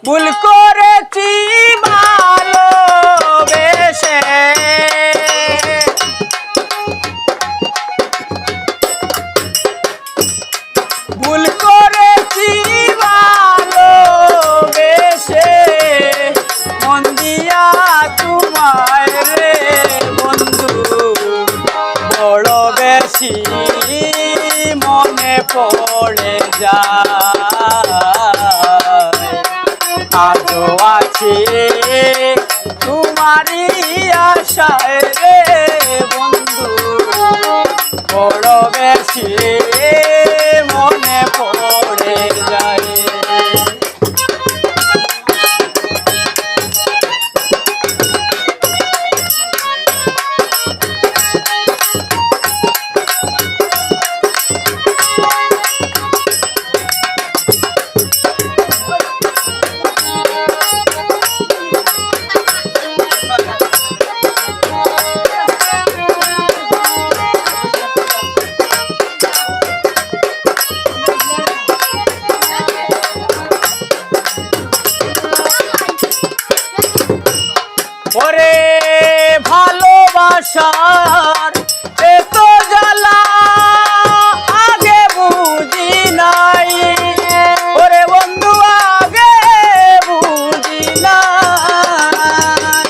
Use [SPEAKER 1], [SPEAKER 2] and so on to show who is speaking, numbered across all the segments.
[SPEAKER 1] ভুল করেছি ভালোবেসে, ভুল করেছি ভালোবেসে, মন দিয়া তোমায় রে বন্ধু বড় বেশি মনে পড়ে যায়। আজও আছি তোমারই আশায় রে বন্ধু বড় বেশি মনে পড়ে যায়। ওরে ভালোবাসার এত জ্বালা আগে বুঝি নাই, ওরে বন্ধু আগে বুঝি নাই।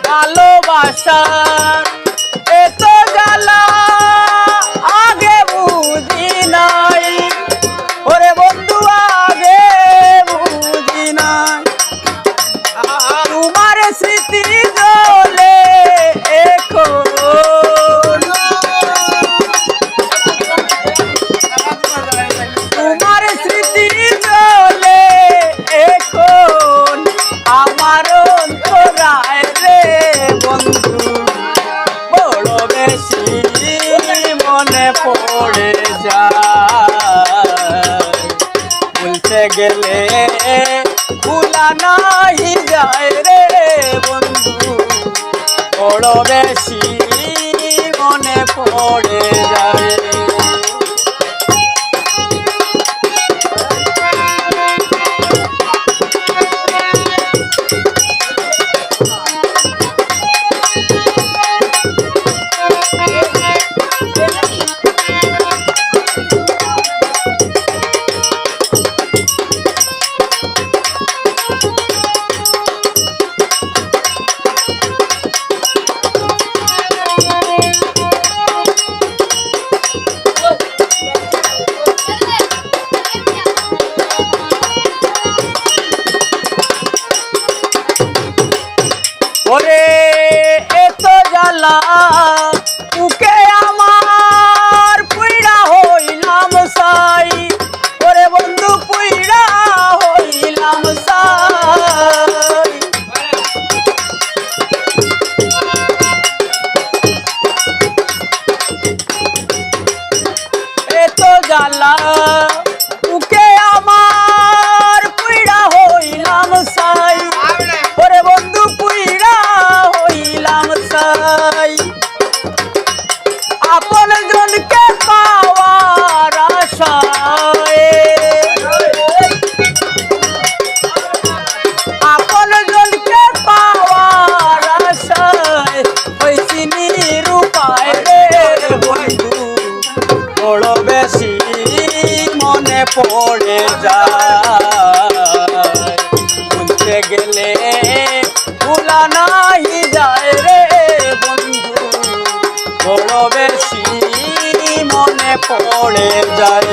[SPEAKER 1] ভালোবাসার এত জ্বালা আগে বুঝি নাই, ওরে বন্ধু আগে বুঝি নাই। তোমার স্মৃতি জলে এখন, তোমার স্মৃতি জলে এখন আমার অন্তরায় রে বন্ধু বড় বেশি মনে পড়ে যায়। ভুলতে গেলে ভুলা নাই যায় রে বন্ধু বড় বেশি মনে পড়ে যায়। ওরে এত জ্বালা বুকে আমার পুইড়া হইলাম সাই, ওরে বন্ধু পুইড়া হইলাম সাই। এত জ্বালা বুকে আমার পুইড়া হইলাম সাই, ওরে বন্ধু পুইড়া হইলাম সাই। আপন জনকে পাওয়ার আশায়, আপন জনকে পাওয়ার আশায় হইছি নিরুপায় রে বন্ধু বড় বেশি মনে পড়ে যায়। ভুলতে গেলে ভুলা নাই যায় রে বন্ধু বড় বেশি মনে পড়ে যায়।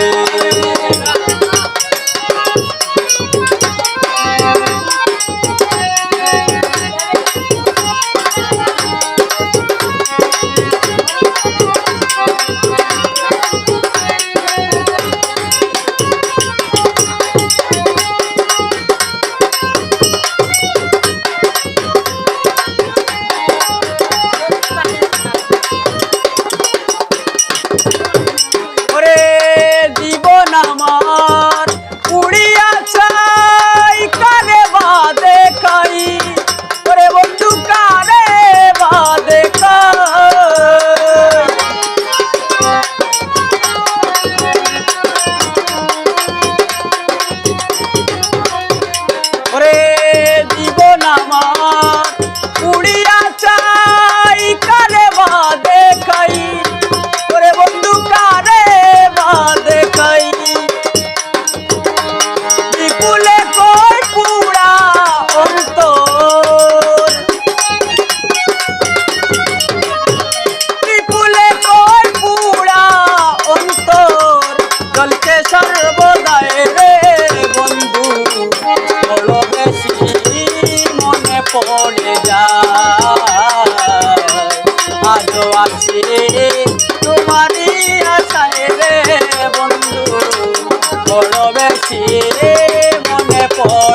[SPEAKER 1] যায় আজও আছি তোমারই আশায় রে বন্ধু বড় বেশি মনে পড়ে